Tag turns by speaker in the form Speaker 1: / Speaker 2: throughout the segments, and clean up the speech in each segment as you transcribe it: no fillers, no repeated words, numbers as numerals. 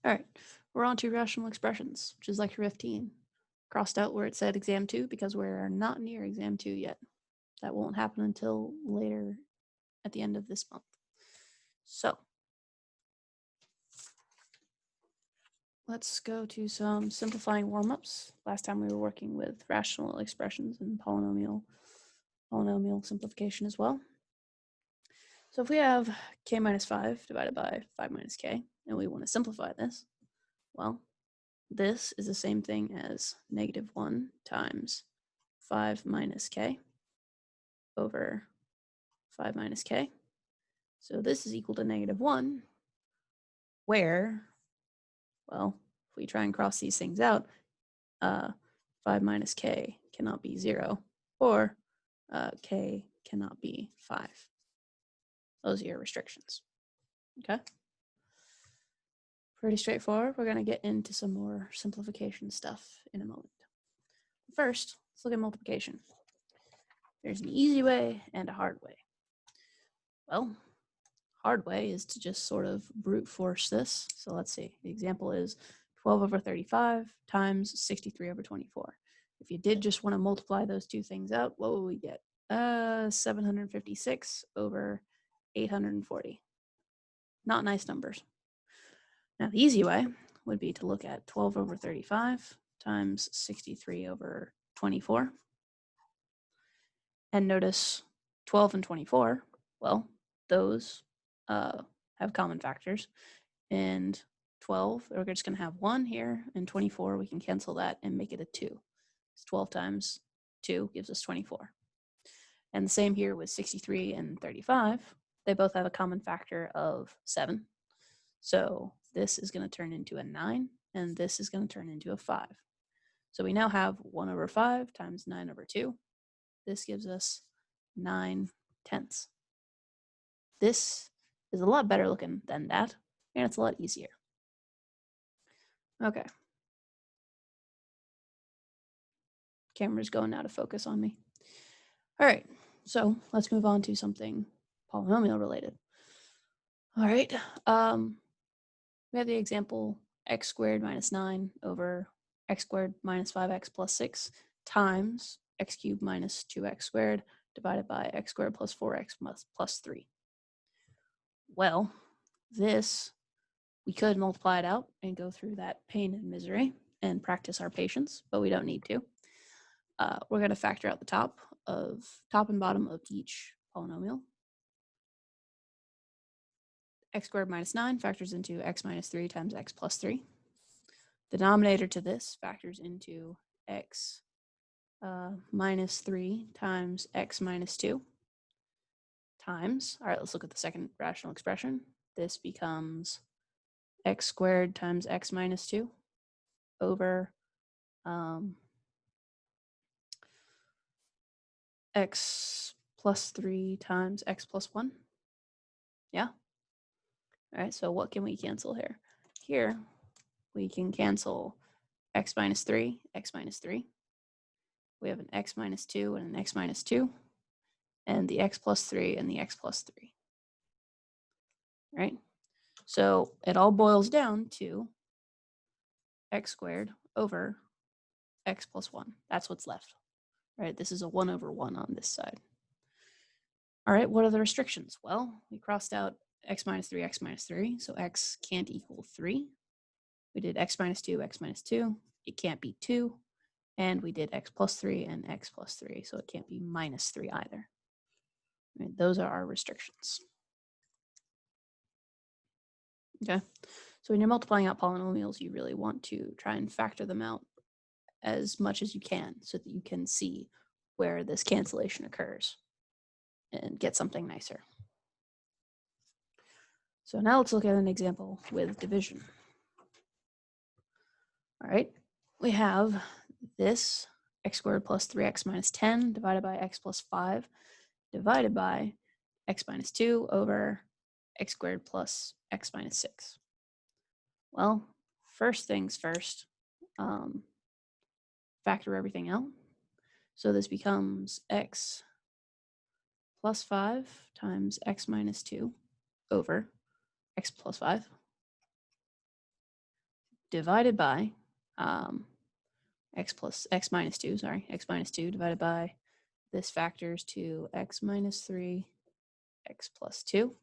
Speaker 1: All right, we're on to rational expressions, which is lecture 15. Crossed out where it said exam 2 because we're not near exam 2 yet. That won't happen until later at the end of this month. So let's go to some simplifying warm-ups. Last time we were working with rational expressions and polynomial simplification as well. So if we have k minus 5 divided by 5 minus k, and we want to simplify this, well, this is the same thing as -1 times 5 minus k over 5 minus k. So this is equal to -1, where, well, if we try and cross these things out, 5 minus k cannot be 0, or k cannot be 5. Those are your restrictions. Okay? Pretty straightforward. We're going to get into some more simplification stuff in a moment. First, let's look at multiplication. There's an easy way and a hard way. Well, hard way is to just sort of brute force this. So let's see. The example is 12 over 35 times 63 over 24. If you did just want to multiply those two things out, what would we get? 756 over 840. Not nice numbers. Now, the easy way would be to look at 12 over 35 times 63 over 24. And notice 12 and 24, well, those have common factors. And 12, we're just going to have 1 here, and 24, we can cancel that and make it a 2. So 12 times 2 gives us 24. And the same here with 63 and 35. They both have a common factor of 7. So this is going to turn into a 9, and this is going to turn into a 5. So we now have 1 over 5 times 9 over 2. This gives us 9/10. This is a lot better looking than that, and it's a lot easier. Okay. Camera's going out of focus on me. All right, so let's move on to something polynomial related. All right, we have the example x squared minus 9 over x squared minus 5x plus 6 times x cubed minus 2x squared divided by x squared plus 4x plus 3. Well, this, we could multiply it out and go through that pain and misery and practice our patience, but we don't need to. We're going to factor out the top and bottom of each polynomial. X squared minus 9 factors into x minus 3 times x plus 3. The denominator to this factors into x minus 3 times x minus 2 times, all right, let's look at the second rational expression. This becomes x squared times x minus 2 over x plus 3 times x plus 1. Yeah? All right, so what can we cancel here? Here, we can cancel x minus 3, x minus 3. We have an x minus 2 and an x minus 2, and the x plus 3 and the x plus 3. Right? So it all boils down to x squared over x plus 1. That's what's left. Right? This is a 1 over 1 on this side. All right, what are the restrictions? Well, we crossed out x minus 3, so x can't equal 3. We did x minus 2, it can't be 2. And we did x plus 3 and x plus 3, so it can't be minus 3 either. Right, those are our restrictions. Okay, so when you're multiplying out polynomials, you really want to try and factor them out as much as you can so that you can see where this cancellation occurs and get something nicer. So now let's look at an example with division. All right, we have this x squared plus 3x minus 10 divided by x plus 5 divided by x minus 2 over x squared plus x minus 6. Well, first things first, factor everything out. So this becomes x plus 5 times x minus 2 over x plus 5 divided by x minus 2, x minus 2 divided by this factors to x minus 3, x plus 2.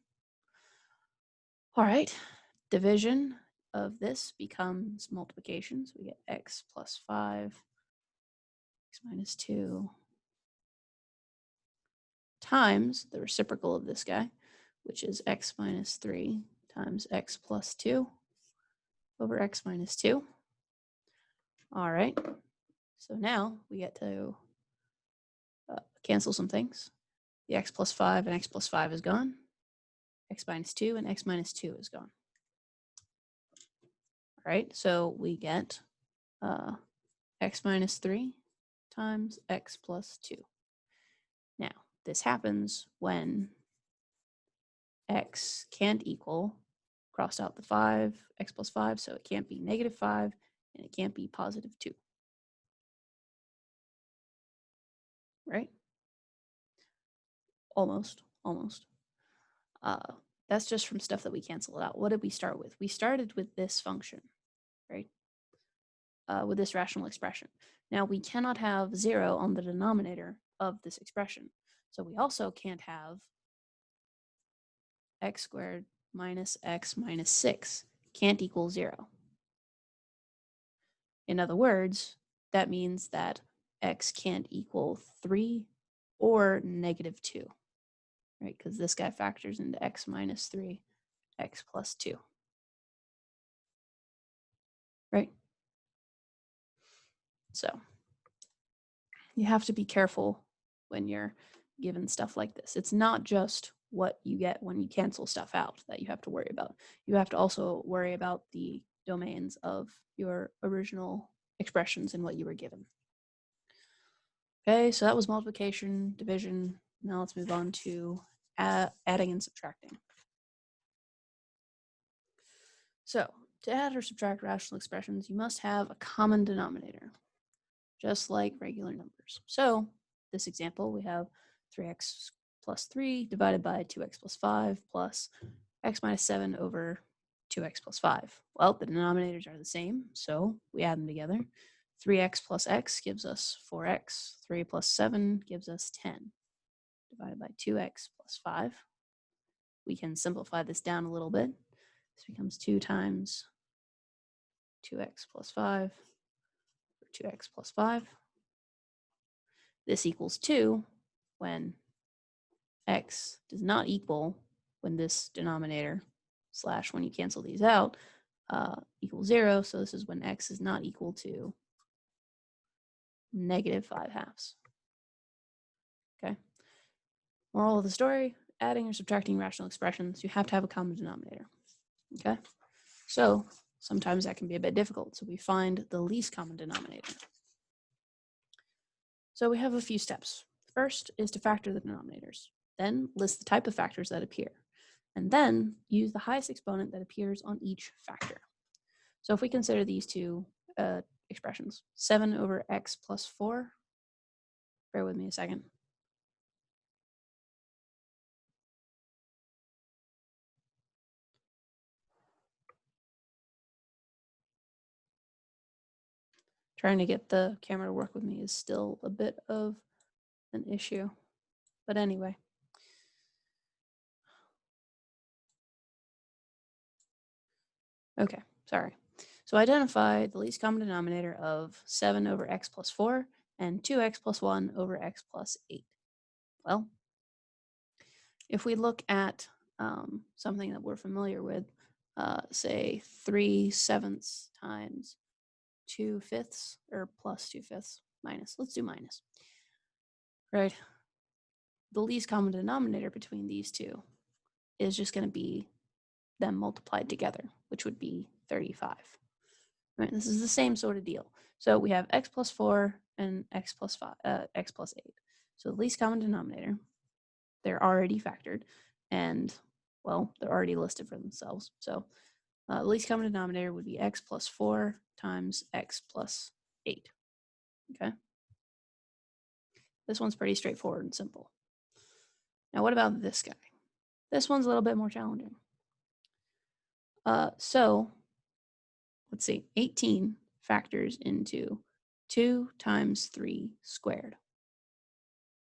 Speaker 1: All right, division of this becomes multiplication. So we get x plus 5, x minus 2, times the reciprocal of this guy, which is x minus 3 times x plus 2 over x minus 2. All right, so now we get to cancel some things. The x plus 5 and x plus 5 is gone. X minus 2 and x minus 2 is gone. All right, so we get x minus 3 times x plus 2. Now, this happens when x can't equal, crossed out the 5, x plus 5, so it can't be negative 5, and it can't be positive 2. Right? Almost. That's just from stuff that we canceled out. What did we start with? We started with this function, right? With this rational expression. Now, we cannot have 0 on the denominator of this expression. So we also can't have x squared minus x minus 6 can't equal 0. In other words, that means that x can't equal 3 or negative 2, right? Because this guy factors into x minus 3, x plus 2, right? So you have to be careful when you're given stuff like this. It's not just what you get when you cancel stuff out that you have to worry about. You have to also worry about the domains of your original expressions and what you were given. Okay, so that was multiplication, division. Now let's move on to adding and subtracting. So to add or subtract rational expressions, you must have a common denominator, just like regular numbers. So this example, we have 3x plus 3 divided by 2x plus 5 plus x minus 7 over 2x plus 5. Well, the denominators are the same, so we add them together. 3x plus x gives us 4x. 3 plus 7 gives us 10. Divided by 2x plus 5. We can simplify this down a little bit. This becomes 2 times 2x plus 5 or 2x plus 5. This equals 2 when x does not equal, when this denominator slash when you cancel these out, equals 0. So this is when x is not equal to negative 5/2. Okay. Moral of the story, adding or subtracting rational expressions, you have to have a common denominator. Okay. So sometimes that can be a bit difficult. So we find the least common denominator. So we have a few steps. First is to factor the denominators. Then list the type of factors that appear. And then use the highest exponent that appears on each factor. So if we consider these two expressions, 7 over x plus 4, bear with me a second. Trying to get the camera to work with me is still a bit of an issue. But anyway. Okay, sorry. So identify the least common denominator of 7 over x plus 4 and 2x plus 1 over x plus 8. Well, if we look at something that we're familiar with, say 3/7 times 2/5 or plus 2/5 minus, let's do minus, right? The least common denominator between these two is just going to be them multiplied together, which would be 35. Right? This is the same sort of deal. So we have x plus 4 and x plus 5, x plus 8. So the least common denominator, they're already factored, and well, they're already listed for themselves. So the least common denominator would be x plus 4 times x plus 8. Okay. This one's pretty straightforward and simple. Now, what about this guy? This one's a little bit more challenging. So let's let's see, 18 factors into 2 times 3 squared,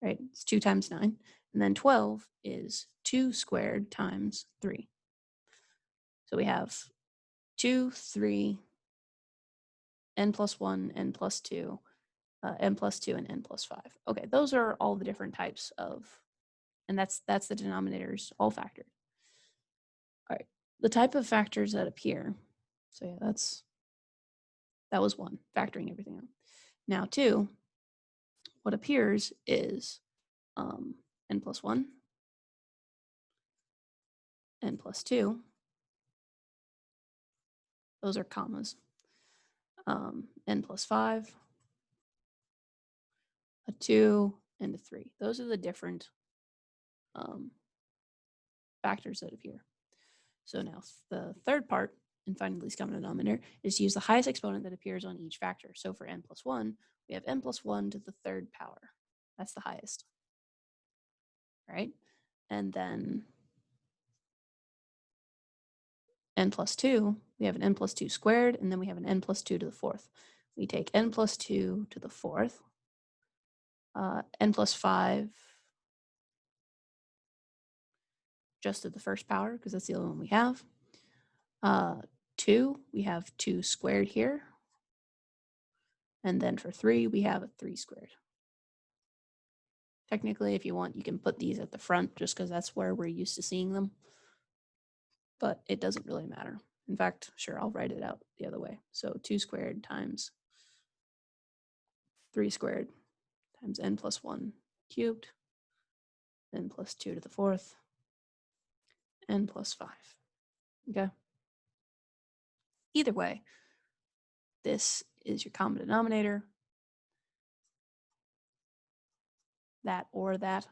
Speaker 1: right? It's 2 times 9. And then 12 is 2 squared times 3. So we have 2, 3, n plus 1, n plus 2, n plus 2, and n plus 5. Okay, those are all the different types of, and that's the denominators all factored. All right, the type of factors that appear. So yeah, that was 1, factoring everything out. Now 2, what appears is n plus 1, n plus 2. Those are commas. N plus 5, a 2, and a 3. Those are the different factors that appear. So now the third part in finding the least common denominator is to use the highest exponent that appears on each factor. So for n plus 1, we have n plus 1 to the third power. That's the highest. Right? And then n plus 2, we have an n plus 2 squared, and then we have an n plus 2 to the fourth. We take n plus 2 to the fourth, n plus 5 just to the first power, because that's the only one we have. 2, we have 2 squared here. And then for 3, we have a 3 squared. Technically, if you want, you can put these at the front just because that's where we're used to seeing them. But it doesn't really matter. In fact, sure, I'll write it out the other way. So 2 squared times 3 squared times n plus 1 cubed, n plus 2 to the fourth, n plus 5. Okay? Either way, this is your common denominator. That or that.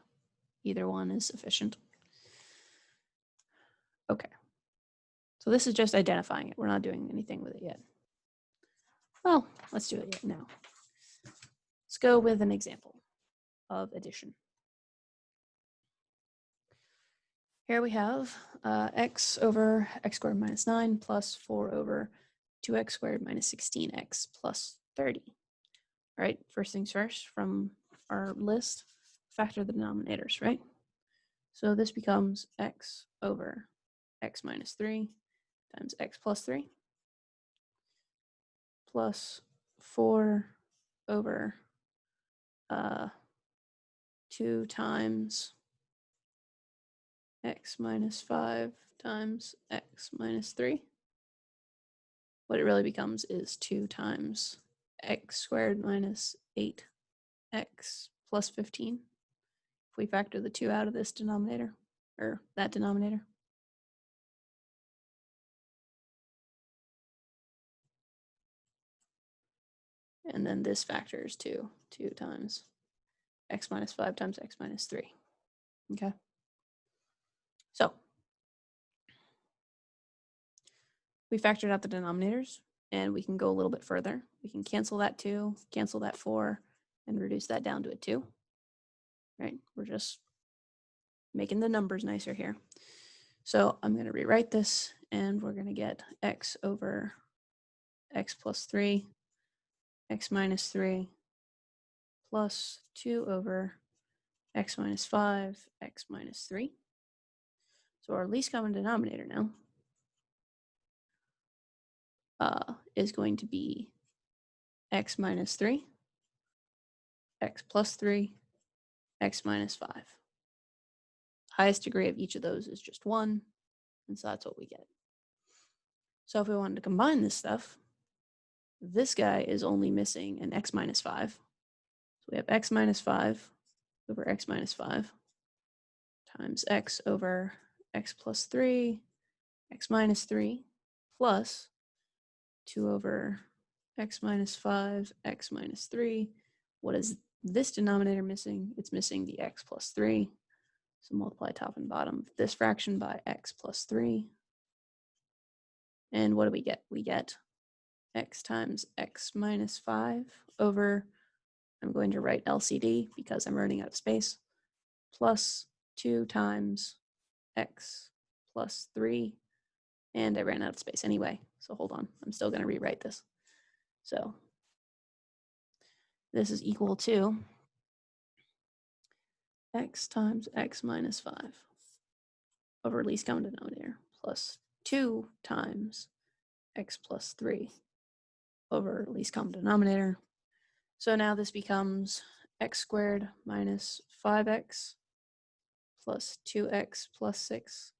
Speaker 1: Either one is sufficient. Okay. So this is just identifying it. We're not doing anything with it yet. Well, let's do it now. Let's go with an example of addition. Here we have x over x squared minus 9 plus 4 over 2x squared minus 16x plus 30. All right, first things first, from our list, factor the denominators, right? So this becomes x over x minus 3 times x plus 3 plus 4 over 2 times x minus 5 times x minus 3. What it really becomes is 2 times x squared minus 8x plus 15. If we factor the 2 out of this denominator, or that denominator. And then this factors to 2 times x minus 5 times x minus 3. Okay. So we factored out the denominators, and we can go a little bit further. We can cancel that 2, cancel that 4, and reduce that down to a 2. Right? We're just making the numbers nicer here. So I'm going to rewrite this, and we're going to get x over x plus 3, x minus 3, plus 2 over x minus 5, x minus 3. So our least common denominator now is going to be x minus 3, x plus 3, x minus 5. Highest degree of each of those is just 1, and so that's what we get. So if we wanted to combine this stuff, this guy is only missing an x minus 5. So we have x minus 5 over x minus 5 times x over x plus 3, x minus 3, plus 2 over x minus 5, x minus 3. What is this denominator missing? It's missing the x plus 3. So multiply top and bottom of this fraction by x plus 3. And what do we get? We get x times x minus 5 over, I'm going to write LCD because I'm running out of space, plus 2 times x plus 3. And I ran out of space anyway, So hold on, I'm still going to rewrite this. So this is equal to x times x minus 5 over least common denominator plus 2 times x plus 3 over least common denominator. So now this becomes x squared minus 5x plus 2x plus 6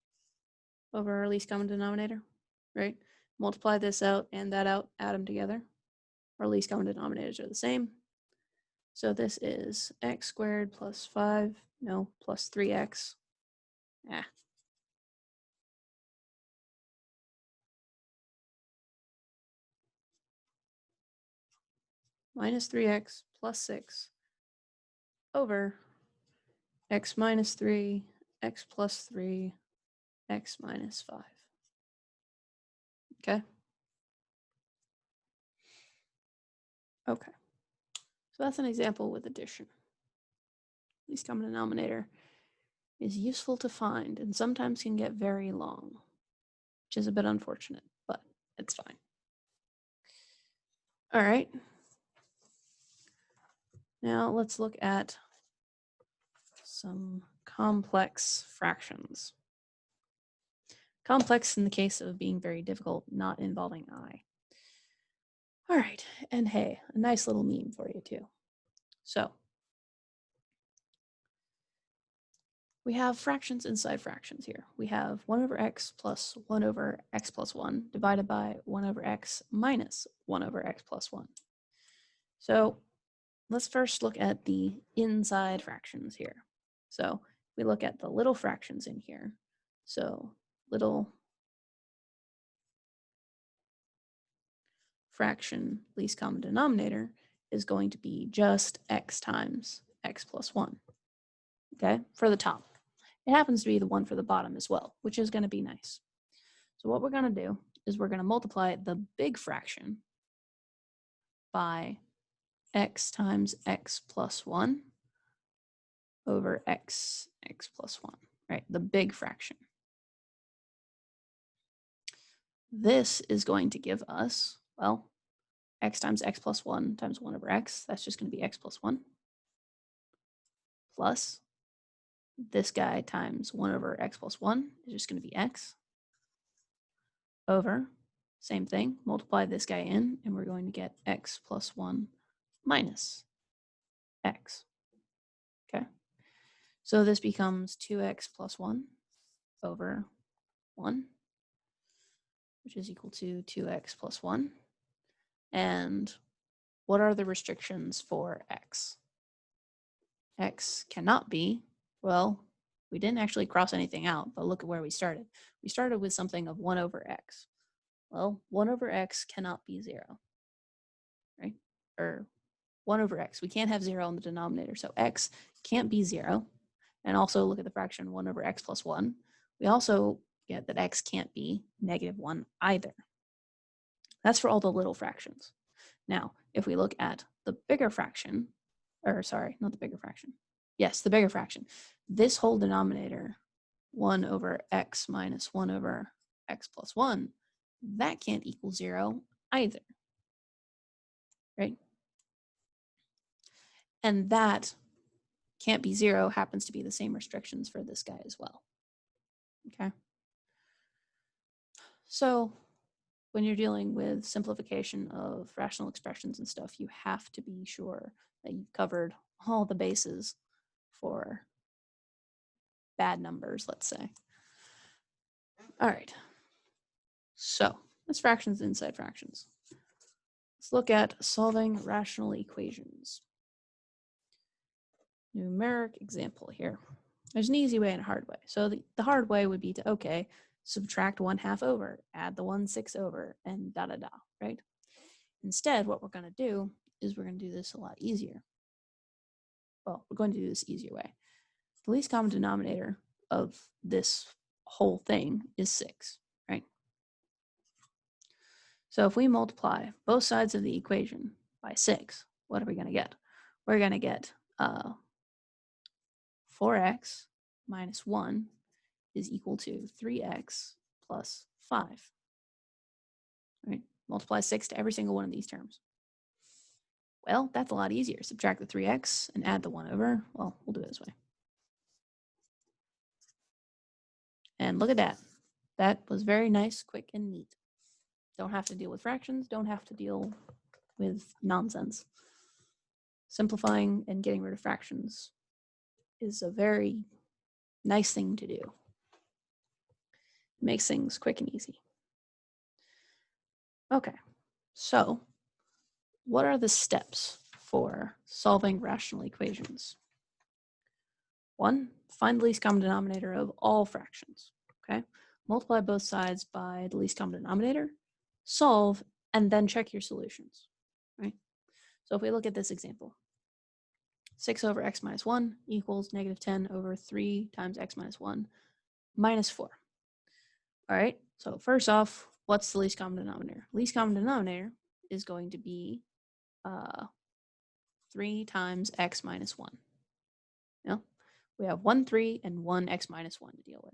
Speaker 1: over our least common denominator, right? Multiply this out and that out, add them together. Our least common denominators are the same. So this is x squared plus 5, no, plus 3x. Minus 3x plus 6 over x minus 3, x plus 3, x minus 5. Okay? Okay. So that's an example with addition. Least common denominator is useful to find and sometimes can get very long, which is a bit unfortunate, but it's fine. All right. Now let's look at some complex fractions. Complex in the case of being very difficult, not involving I. All right, and hey, a nice little meme for you too. So we have fractions inside fractions here. We have 1 over x plus 1 over x plus 1 divided by 1 over x minus 1 over x plus 1. So let's first look at the inside fractions here. So we look at the little fractions in here. So little fraction least common denominator is going to be just x times x plus 1, okay, for the top. It happens to be the one for the bottom as well, which is going to be nice. So what we're going to do is we're going to multiply the big fraction by x times x plus 1 over x plus 1, right? The big fraction. This is going to give us, well, x times x plus 1 times 1 over x. That's just going to be x plus 1 plus this guy times 1 over x plus 1 is just going to be x over, same thing, multiply this guy in, and we're going to get x plus 1 minus x. Okay, so this becomes 2x plus 1 over 1, which is equal to 2x plus 1. And what are the restrictions for x? X cannot be, well, we didn't actually cross anything out, but look at where we started. We started with something of 1 over x. Well, 1 over x cannot be 0, right? Or 1 over x. We can't have 0 in the denominator, so x can't be 0. And also look at the fraction 1 over x plus 1. We also get that x can't be negative 1 either. That's for all the little fractions. Now, if we look at the bigger fraction, or sorry, not the bigger fraction. Yes, the bigger fraction. This whole denominator, 1 over x minus 1 over x plus 1, that can't equal 0 either, right? And that can't be 0 happens to be the same restrictions for this guy as well, okay? So when you're dealing with simplification of rational expressions and stuff, you have to be sure that you've covered all the bases for bad numbers, let's say. All right, so that's fractions inside fractions. Let's look at solving rational equations. Numeric example here. There's an easy way and a hard way. So the hard way would be to, okay, subtract 1/2 over, add the 1/6 over, and da-da-da, right? Instead, what we're going to do is we're going to do this a lot easier. Well, we're going to do this easier way. The least common denominator of this whole thing is 6, right? So if we multiply both sides of the equation by 6, what are we going to get? We're going to get 4x minus 1 is equal to 3x plus 5. right? Multiply 6 to every single one of these terms. Well, that's a lot easier. Subtract the 3x and add the 1 over. Well, we'll do it this way. And look at that. That was very nice, quick, and neat. Don't have to deal with fractions. Don't have to deal with nonsense. Simplifying and getting rid of fractions is a very nice thing to do. It makes things quick and easy. Okay, so what are the steps for solving rational equations? 1, find the least common denominator of all fractions. Okay, multiply both sides by the least common denominator, solve, and then check your solutions. Right. So if we look at this example, 6 over x minus 1 equals negative 10 over 3 times x minus 1 minus 4. All right, so first off, what's the least common denominator? Least common denominator is going to be 3 times x minus 1. Yeah, we have 1, 3, and 1 x minus 1 to deal with.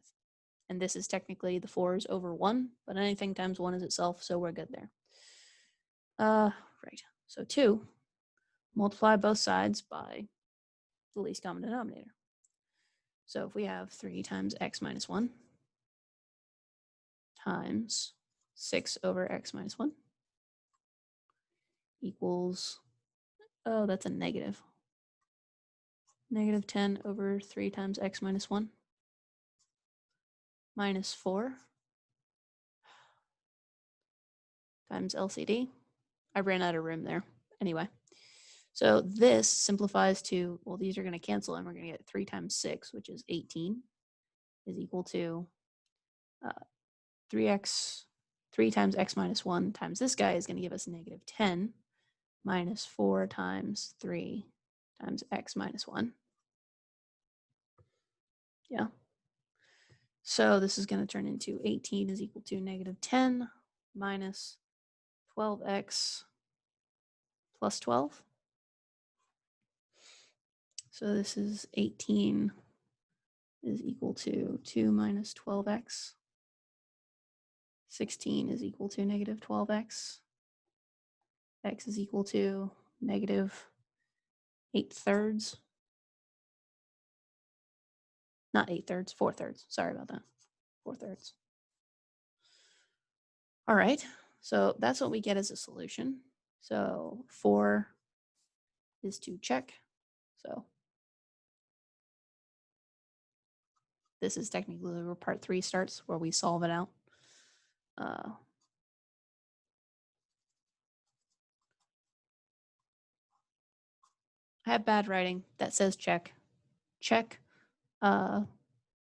Speaker 1: And this is technically the 4's over 1, but anything times 1 is itself, so we're good there. Right, so 2, multiply both sides by the least common denominator. So if we have 3 times x minus 1 times 6 over x minus 1 equals, oh, that's a negative. Negative 10 over 3 times x minus 1 minus 4 times LCD. I ran out of room there. Anyway, so this simplifies to, well, these are going to cancel and we're going to get 3 times 6, which is 18, is equal to 3 times x minus 1 times this guy is going to give us negative 10 minus 4 times 3 times x minus 1. Yeah. So this is going to turn into 18 is equal to negative 10 minus 12x plus 12. So this is 18 is equal to 2 minus 12x. 16 is equal to negative 12x. X is equal to negative 8/3. Not 8/3, 4/3. Sorry about that. 4/3. All right, so that's what we get as a solution. So 4 is to check. So this is technically where part 3 starts, where we solve it out. I have bad writing that says check. Check.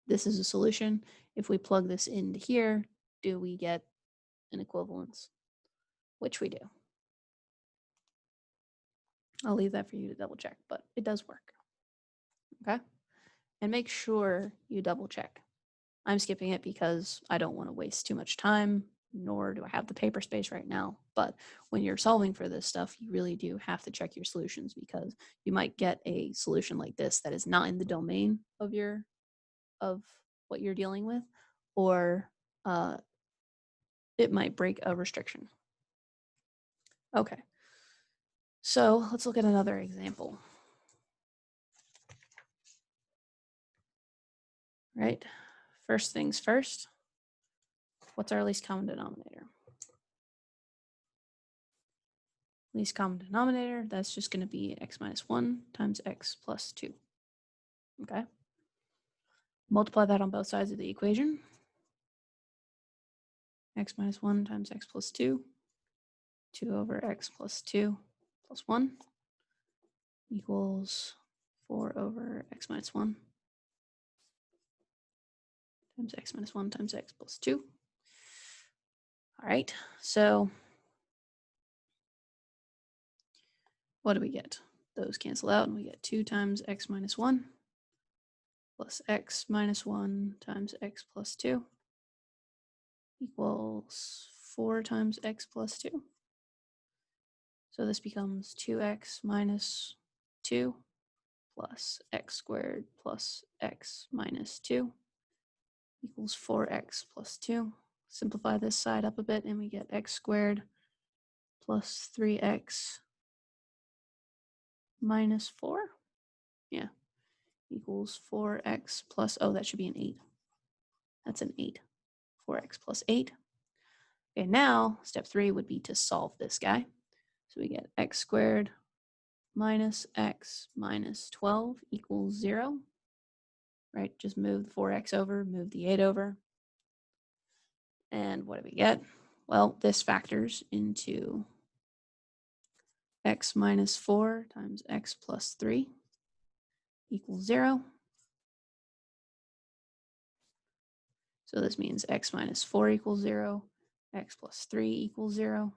Speaker 1: This is a solution. If we plug this into here, do we get an equivalence? Which we do. I'll leave that for you to double check, but it does work. Okay? And make sure you double check. I'm skipping it because I don't want to waste too much time, nor do I have the paper space right now. But when you're solving for this stuff, you really do have to check your solutions because you might get a solution like this that is not in the domain of what you're dealing with, or it might break a restriction. Okay, so let's look at another example. Right, first things first, what's our least common denominator? Least common denominator, that's just going to be x minus 1 times x plus 2. Okay. Multiply that on both sides of the equation. X minus 1 times x plus 2. 2 over x plus 2 plus 1 equals 4 over x minus 1 times x minus 1 times x plus 2. All right, so what do we get? Those cancel out and we get 2 times x minus 1 plus x minus 1 times x plus 2 equals 4 times x plus 2. So this becomes 2x minus 2 plus x squared plus x minus 2 equals 4x plus 2. simplify this side up a bit, and we get x squared plus 3x minus 4. Yeah, equals 4x plus, oh, that should be an 8. That's an 8. 4x plus 8. Okay, now step 3 would be to solve this guy. So we get x squared minus x minus 12 equals 0. Right, just move the 4x over, move the 8 over. And what do we get? Well, this factors into x minus 4 times x plus 3 equals 0. So this means x minus 4 equals 0, x plus 3 equals 0.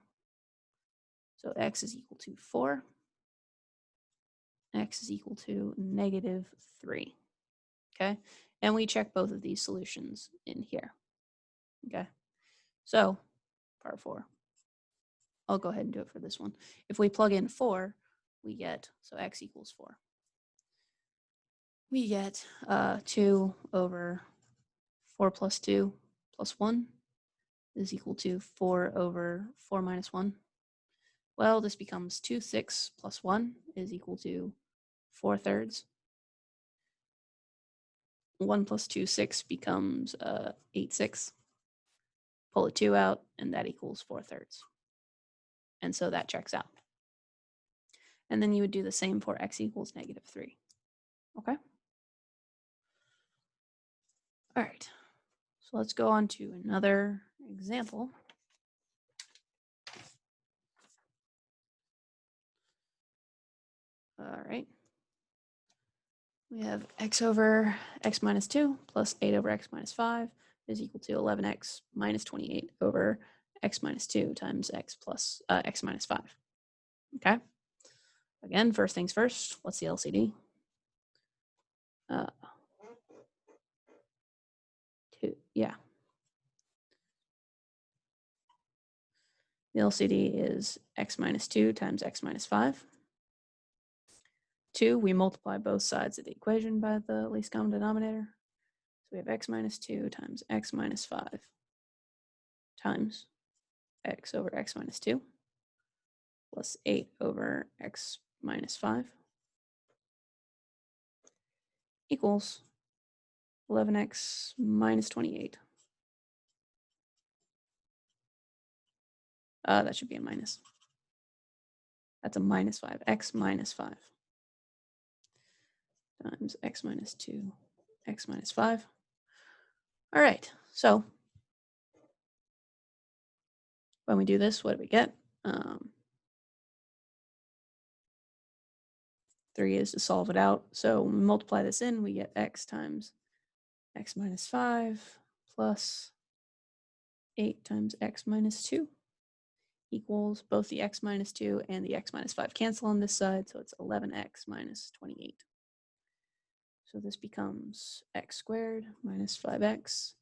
Speaker 1: So x is equal to 4. X is equal to negative 3. Okay, and we check both of these solutions in here. Okay, so part 4. I'll go ahead and do it for this one. If we plug in 4, we get, so x equals 4. We get 2 over 4 plus 2 plus 1 is equal to 4 over 4 minus 1. Well, this becomes 2 6 plus 1 is equal to 4 thirds. 1 plus 2, 6 becomes 8 6. Pull a 2 out, and that equals 4 thirds. And so that checks out. And then you would do the same for x equals negative 3. Okay? All right. So let's go on to another example. All right. We have x over x minus 2 plus 8 over x minus 5 is equal to 11x minus 28 over x minus 2 times x plus x minus 5. Okay. Again, first things first, what's the LCD? 2, yeah. The LCD is x minus 2 times x minus 5. 2, we multiply both sides of the equation by the least common denominator. So we have x minus 2 times x minus 5 times x over x minus 2 plus 8 over x minus 5 equals 11x minus 28. That should be a minus. That's a minus 5. X minus 5 times x minus 2, x minus 5. All right, so when we do this, what do we get? 3 is to solve it out. So when we multiply this in, we get x times x minus 5 plus 8 times x minus 2 equals both the x minus 2 and the x minus 5 cancel on this side, so it's 11x minus 28. So this becomes x squared minus 5x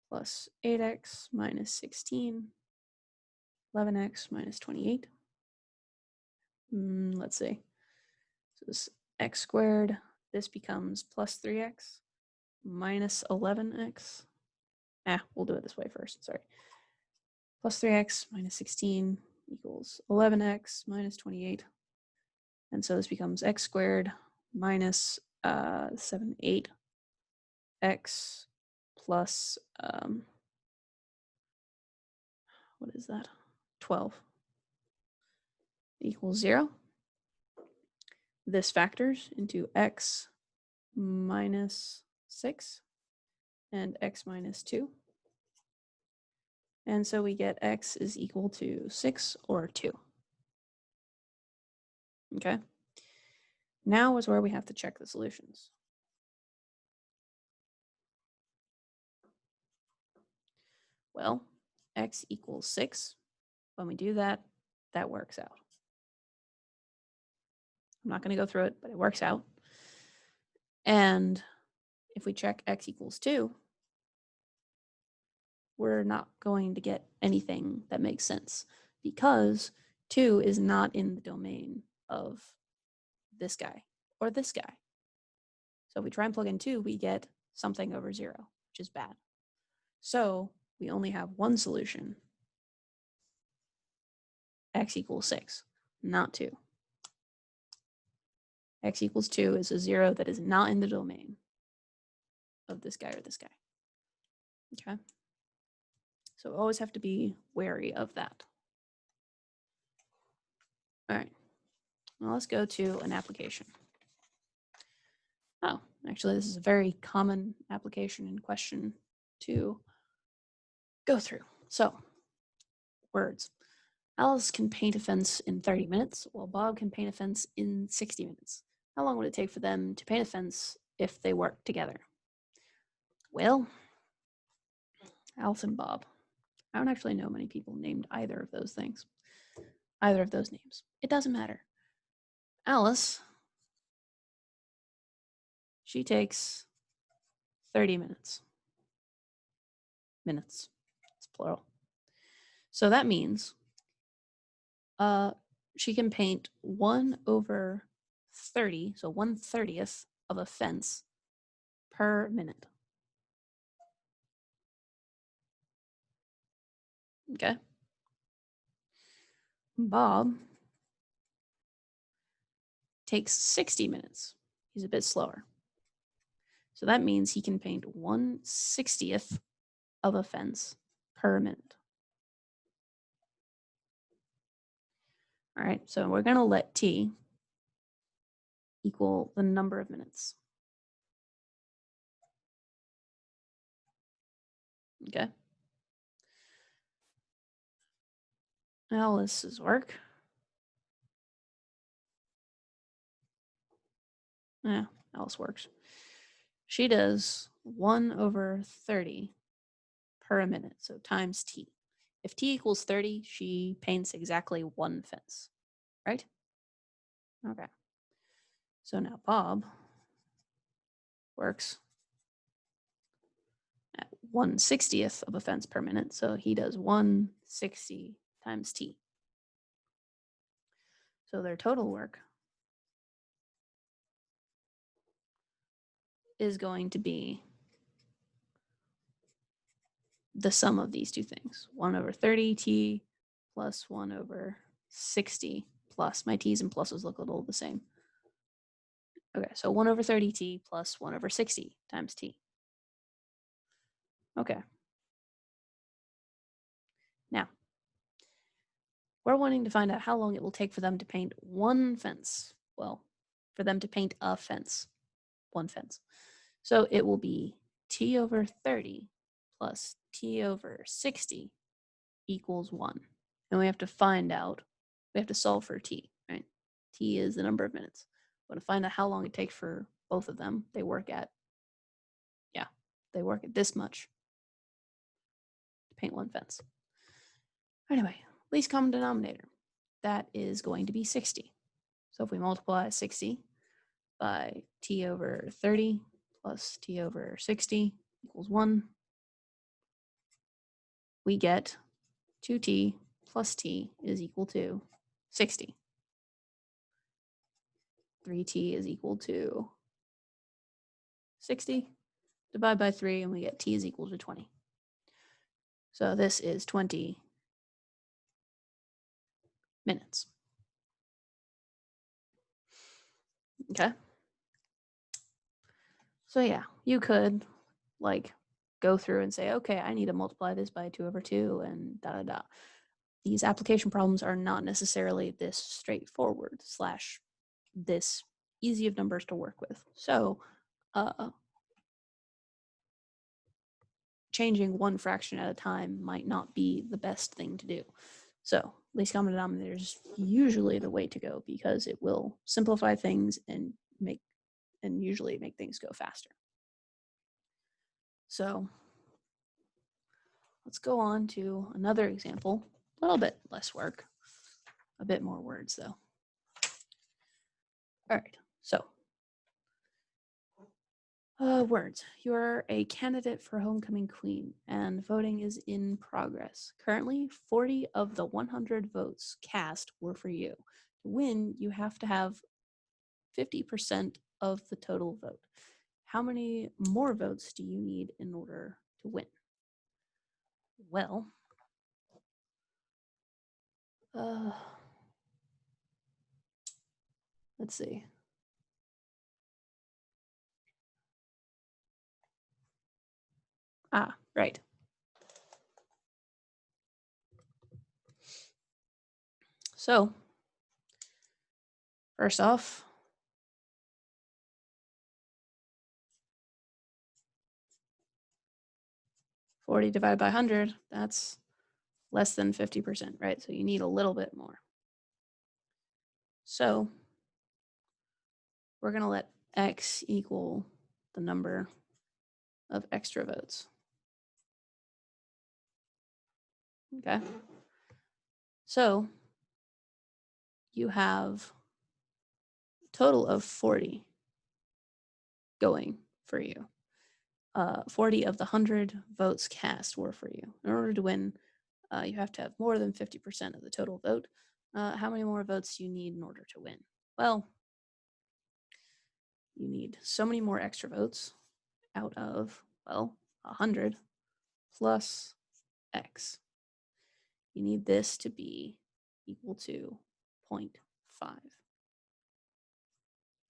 Speaker 1: plus 8x minus 16, 11x minus 28. Let's see. So this x squared, this becomes plus 3x minus 11x. We'll do it this way first, sorry. Plus 3x minus 16 equals 11x minus 28. And so this becomes x squared minus 7, 8 x plus, what is that? 12 equals 0. This factors into x minus 6 and x minus 2. And so we get x is equal to 6 or 2. Okay. Now is where we have to check the solutions. Well, x equals 6. When we do that, that works out. I'm not going to go through it, but it works out. And if we check x equals 2, we're not going to get anything that makes sense because 2 is not in the domain of this guy or this guy. So if we try and plug in 2, we get something over 0, which is bad. So we only have one solution. X equals 6, not 2. X equals 2 is a 0 that is not in the domain of this guy or this guy. Okay. So always have to be wary of that. All right. Now let's go to an application. Oh, actually, this is a very common application in question to go through. So, words. Alice can paint a fence in 30 minutes, while Bob can paint a fence in 60 minutes. How long would it take for them to paint a fence if they work together? Well, Alice and Bob. I don't actually know many people named either of those things. Either of those names. It doesn't matter. Alice, she takes 30 minutes. Minutes. It's plural. So that means she can paint 1/30, so 1/30th of a fence per minute. Okay. Bob takes 60 minutes. He's a bit slower. So that means he can paint 1/60th of a fence per minute. All right, so we're going to let t equal the number of minutes. Okay. Alice's work. Yeah, Alice works. She does 1/30 per minute, so times t. If t equals 30, she paints exactly one fence, right? Okay. So now Bob works at 1/60th of a fence per minute, so he does 160 times t. So their total work is going to be the sum of these two things, 1/30t plus 1/60 plus, my t's and pluses look a little the same. Okay, so 1/30t plus 1/60 times t. Okay. Now, we're wanting to find out how long it will take for them to paint one fence. Well, for them to paint a fence, one fence. So it will be t/30 plus t/60 equals 1. And we have to find out, we have to solve for t, right? T is the number of minutes. We want to find out how long it takes for both of them. They work at this much to paint one fence. Anyway, least common denominator. That is going to be 60. So if we multiply 60 by t/30 plus t/60 equals 1, we get 2t plus t is equal to 60. 3t is equal to 60. Divide by 3 and we get t is equal to 20. So this is 20 minutes. Okay. So yeah, you could like go through and say, okay, I need to multiply this by 2/2 and da da da. These application problems are not necessarily this straightforward / this easy of numbers to work with. So changing one fraction at a time might not be the best thing to do. So least common denominator is usually the way to go because it will simplify things and usually make things go faster. So let's go on to another example. A little bit less work, a bit more words though. All right, so words. You're a candidate for homecoming queen, and voting is in progress. Currently, 40 of the 100 votes cast were for you. To win, you have to have 50% of the total vote. How many more votes do you need in order to win? Well, let's see. Ah, right. So, first off, $40 divided by 100, that's less than 50%, right? So you need a little bit more. So we're going to let X equal the number of extra votes. Okay. So you have a total of 40 going for you. 40 of the 100 votes cast were for you. In order to win, you have to have more than 50% of the total vote. How many more votes do you need in order to win? Well, you need so many more extra votes out of, well, 100 plus X. You need this to be equal to 0.5.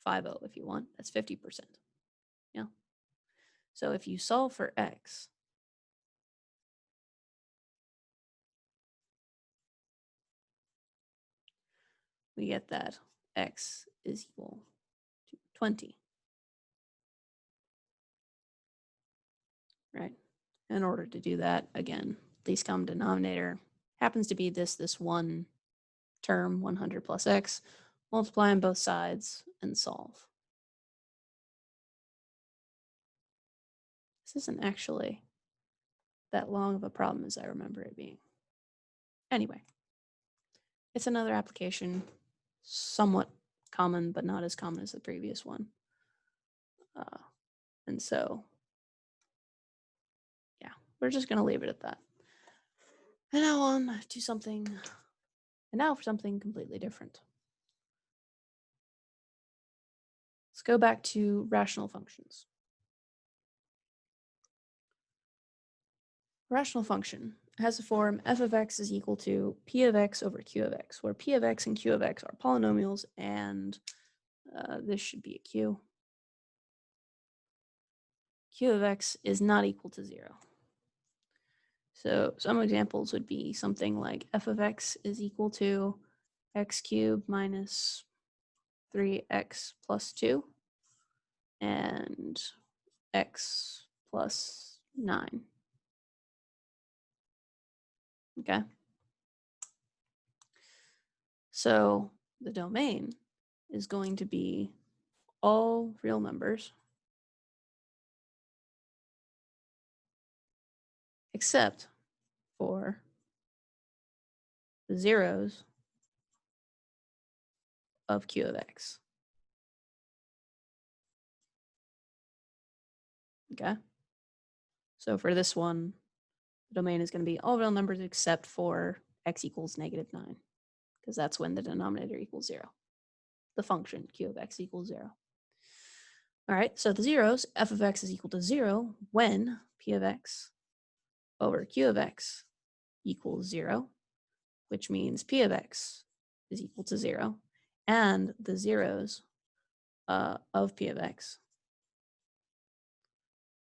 Speaker 1: 50 if you want. That's 50%. Yeah. So if you solve for X, we get that X is equal to 20. Right? In order to do that, again, least common denominator happens to be this one term, 100 plus X. Multiply on both sides and solve. This isn't actually that long of a problem as I remember it being. Anyway, it's another application, somewhat common, but not as common as the previous one. And so, yeah, we're just going to leave it at that. And now on to something, and now for something completely different. Let's go back to rational functions. Rational function has a form f of x is equal to p of x over q of x, where p of x and q of x are polynomials, and this should be a q. Q of x is not equal to 0. So some examples would be something like f of x is equal to x cubed minus 3x plus 2 and x plus 9. Okay. So the domain is going to be all real numbers except for the zeros of q of x. Okay. So for this one, the domain is going to be all real numbers except for x equals negative 9, because that's when the denominator equals 0. The function q of x equals 0. All right, so the zeros, f of x is equal to 0 when p of x over q of x equals 0, which means p of x is equal to 0, and the zeros of p of x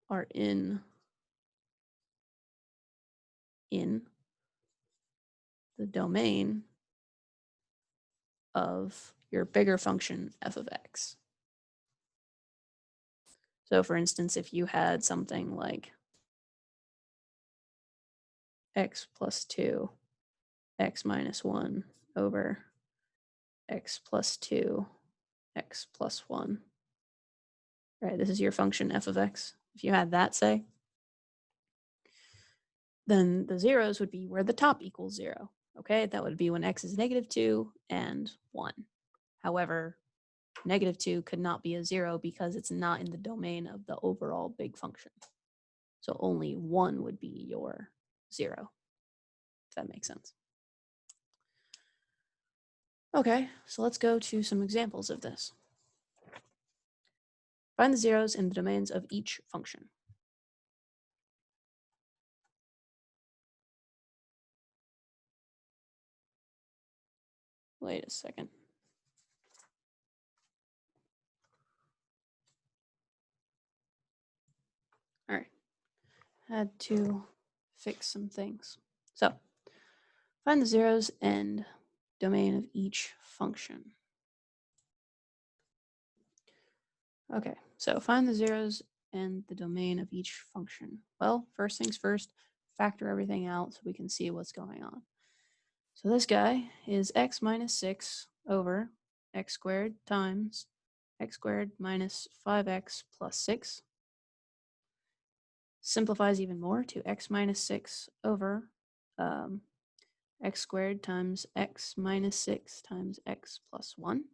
Speaker 1: are in the domain of your bigger function f of x. So for instance, if you had something like x plus 2, x minus 1 over x plus 2, x plus 1, right? This is your function f of x. If you had that, say, then the zeros would be where the top equals 0. Okay, that would be when x is negative 2 and 1. However, negative 2 could not be a 0 because it's not in the domain of the overall big function. So only 1 would be your 0, if that makes sense. Okay, so let's go to some examples of this. Find the zeros in the domains of each function. Wait a second. All right. Had to fix some things. So find the zeros and domain of each function. Okay, so find the zeros and the domain of each function. Well, first things first, factor everything out so we can see what's going on. So this guy is x minus 6 over x squared times x squared minus 5x plus 6. Simplifies even more to x minus 6 over x squared times x minus 6 times x plus 1.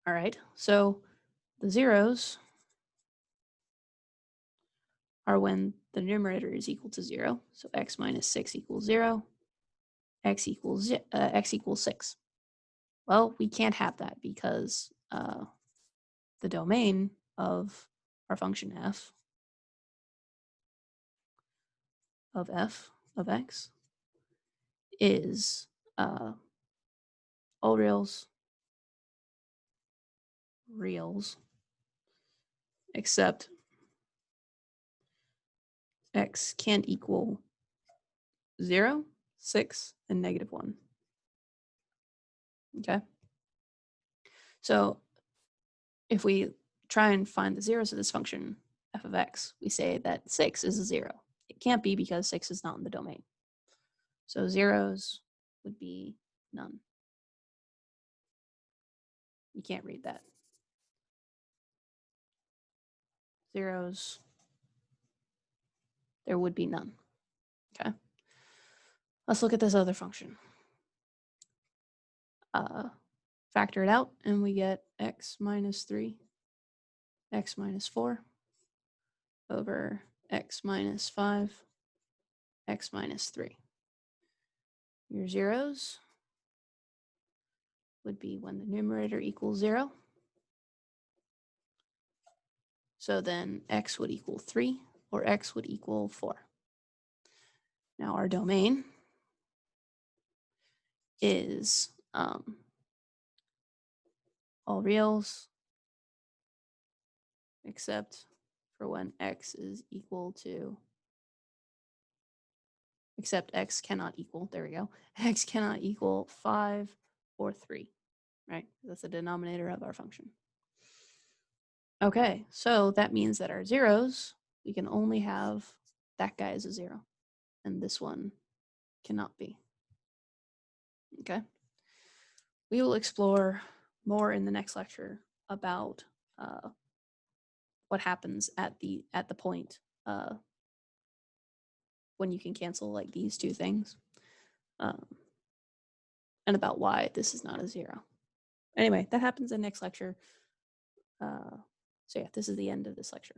Speaker 1: All right, so the zeros are when the numerator is equal to 0. So x minus 6 equals 0, x equals 6. Well, we can't have that because the domain of our function f of x is all reals, except x can't equal 0, 6, and -1. Okay. So if we try and find the zeros of this function, f of x, we say that 6 is a 0. It can't be because 6 is not in the domain. So zeros would be none. You can't read that. Zeros, there would be none. Okay. Let's look at this other function. Factor it out, and we get x minus 3, x minus 4 over x minus 5, x minus 3. Your zeros would be when the numerator equals 0. So then x would equal 3 or x would equal 4. Now our domain is all reals except for when x is equal to, except x cannot equal, there we go, x cannot equal 5 or 3, right? That's the denominator of our function. Okay, so that means that our zeros, we can only have that guy as a 0, and this one cannot be. Okay. We will explore more in the next lecture about what happens at the point when you can cancel like these two things, and about why this is not a 0. Anyway, that happens in next lecture. So yeah, this is the end of this lecture.